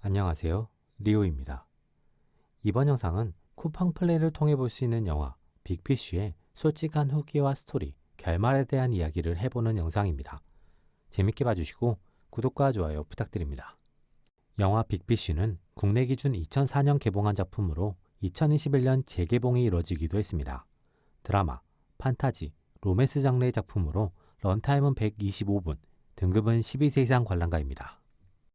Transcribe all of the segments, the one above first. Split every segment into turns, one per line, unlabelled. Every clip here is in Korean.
안녕하세요. 리오입니다. 이번 영상은 쿠팡 플레이를 통해 볼 수 있는 영화 빅피쉬의 솔직한 후기와 스토리, 결말에 대한 이야기를 해보는 영상입니다. 재밌게 봐주시고 구독과 좋아요 부탁드립니다. 영화 빅피쉬는 국내 기준 2004년 개봉한 작품으로 2021년 재개봉이 이뤄지기도 했습니다. 드라마, 판타지, 로맨스 장르의 작품으로 런타임은 125분, 등급은 12세 이상 관람가입니다.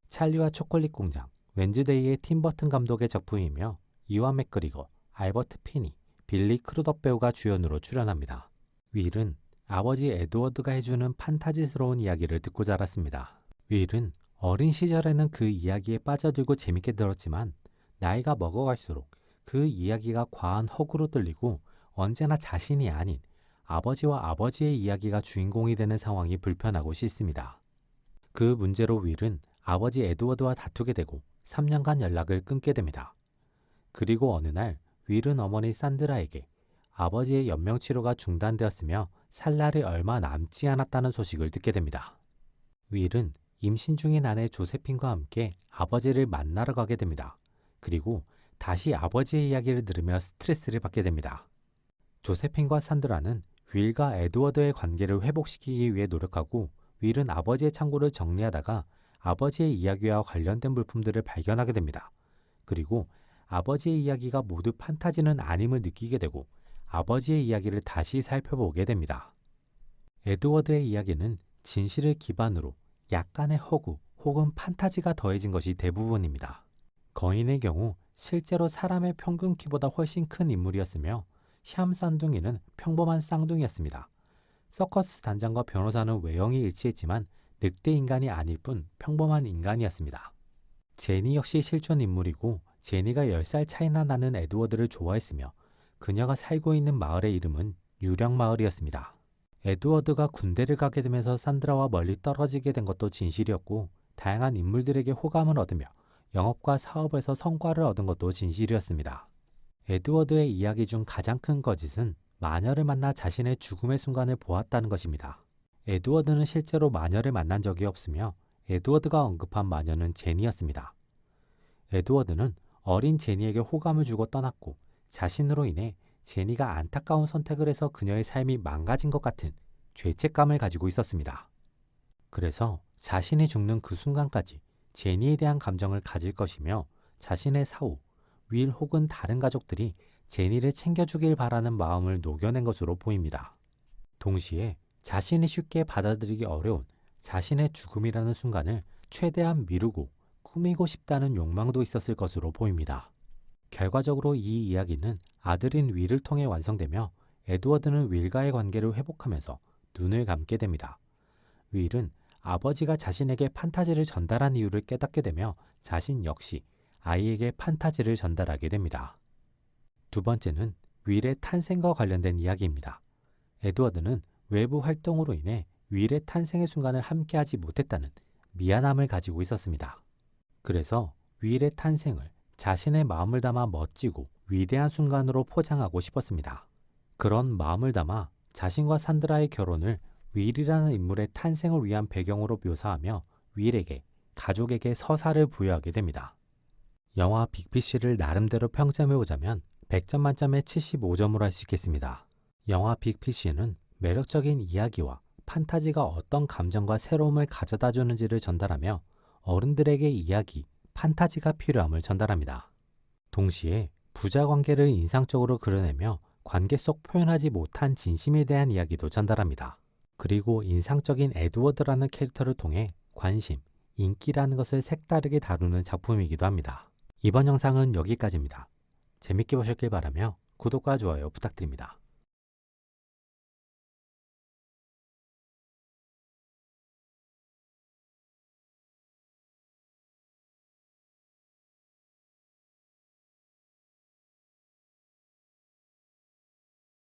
찰리와 초콜릿 공장, 웬즈데이의 팀 버튼 감독의 작품이며 이완 맥그리거, 알버트 피니, 빌리 크루덕 배우가 주연으로 출연합니다. 윌은 아버지 에드워드가 해주는 판타지스러운 이야기를 듣고 자랐습니다. 윌은 어린 시절에는 그 이야기에 빠져들고 재밌게 들었지만 나이가 먹어갈수록 그 이야기가 과한 허구로 들리고 언제나 자신이 아닌 아버지와 아버지의 이야기가 주인공이 되는 상황이 불편하고 싫습니다. 그 문제로 윌은 아버지 에드워드와 다투게 되고 3년간 연락을 끊게 됩니다. 그리고 어느 날 윌은 어머니 산드라에게 아버지의 연명치료가 중단되었으며 살 날이 얼마 남지 않았다는 소식을 듣게 됩니다. 윌은 임신 중인 아내 조세핀과 함께 아버지를 만나러 가게 됩니다. 그리고 다시 아버지의 이야기를 들으며 스트레스를 받게 됩니다. 조세핀과 산드라는 윌과 에드워드의 관계를 회복시키기 위해 노력하고 윌은 아버지의 창고를 정리하다가 아버지의 이야기와 관련된 물품들을 발견하게 됩니다. 그리고 아버지의 이야기가 모두 판타지는 아님을 느끼게 되고 아버지의 이야기를 다시 살펴보게 됩니다. 에드워드의 이야기는 진실을 기반으로 약간의 허구 혹은 판타지가 더해진 것이 대부분입니다. 거인의 경우 실제로 사람의 평균 키보다 훨씬 큰 인물이었으며 샴 쌍둥이는 평범한 쌍둥이였습니다. 서커스 단장과 변호사는 외형이 일치했지만 늑대 인간이 아닐 뿐 평범한 인간이었습니다. 제니 역시 실존 인물이고 제니가 10살 차이나 나는 에드워드를 좋아했으며 그녀가 살고 있는 마을의 이름은 유령마을이었습니다. 에드워드가 군대를 가게 되면서 산드라와 멀리 떨어지게 된 것도 진실이었고 다양한 인물들에게 호감을 얻으며 영업과 사업에서 성과를 얻은 것도 진실이었습니다. 에드워드의 이야기 중 가장 큰 거짓은 마녀를 만나 자신의 죽음의 순간을 보았다는 것입니다. 에드워드는 실제로 마녀를 만난 적이 없으며 에드워드가 언급한 마녀는 제니였습니다. 에드워드는 어린 제니에게 호감을 주고 떠났고 자신으로 인해 제니가 안타까운 선택을 해서 그녀의 삶이 망가진 것 같은 죄책감을 가지고 있었습니다. 그래서 자신이 죽는 그 순간까지 제니에 대한 감정을 가질 것이며 자신의 사후, 윌 혹은 다른 가족들이 제니를 챙겨주길 바라는 마음을 녹여낸 것으로 보입니다. 동시에 자신이 쉽게 받아들이기 어려운 자신의 죽음이라는 순간을 최대한 미루고 꾸미고 싶다는 욕망도 있었을 것으로 보입니다. 결과적으로 이 이야기는 아들인 윌을 통해 완성되며 에드워드는 윌과의 관계를 회복하면서 눈을 감게 됩니다. 윌은 아버지가 자신에게 판타지를 전달한 이유를 깨닫게 되며 자신 역시 아이에게 판타지를 전달하게 됩니다. 두 번째는 윌의 탄생과 관련된 이야기입니다. 에드워드는 외부 활동으로 인해 윌의 탄생의 순간을 함께하지 못했다는 미안함을 가지고 있었습니다. 그래서 윌의 탄생을 자신의 마음을 담아 멋지고 위대한 순간으로 포장하고 싶었습니다. 그런 마음을 담아 자신과 산드라의 결혼을 윌이라는 인물의 탄생을 위한 배경으로 묘사하며 윌에게 가족에게 서사를 부여하게 됩니다. 영화 빅피쉬를 나름대로 평점해보자면 100점 만점에 75점으로 할 수 있겠습니다. 영화 빅피쉬는 매력적인 이야기와 판타지가 어떤 감정과 새로움을 가져다 주는지를 전달하며 어른들에게 이야기, 판타지가 필요함을 전달합니다. 동시에 부자 관계를 인상적으로 그려내며 관계 속 표현하지 못한 진심에 대한 이야기도 전달합니다. 그리고 인상적인 에드워드라는 캐릭터를 통해 관심, 인기라는 것을 색다르게 다루는 작품이기도 합니다. 이번 영상은 여기까지입니다. 재밌게 보셨길 바라며 구독과 좋아요 부탁드립니다.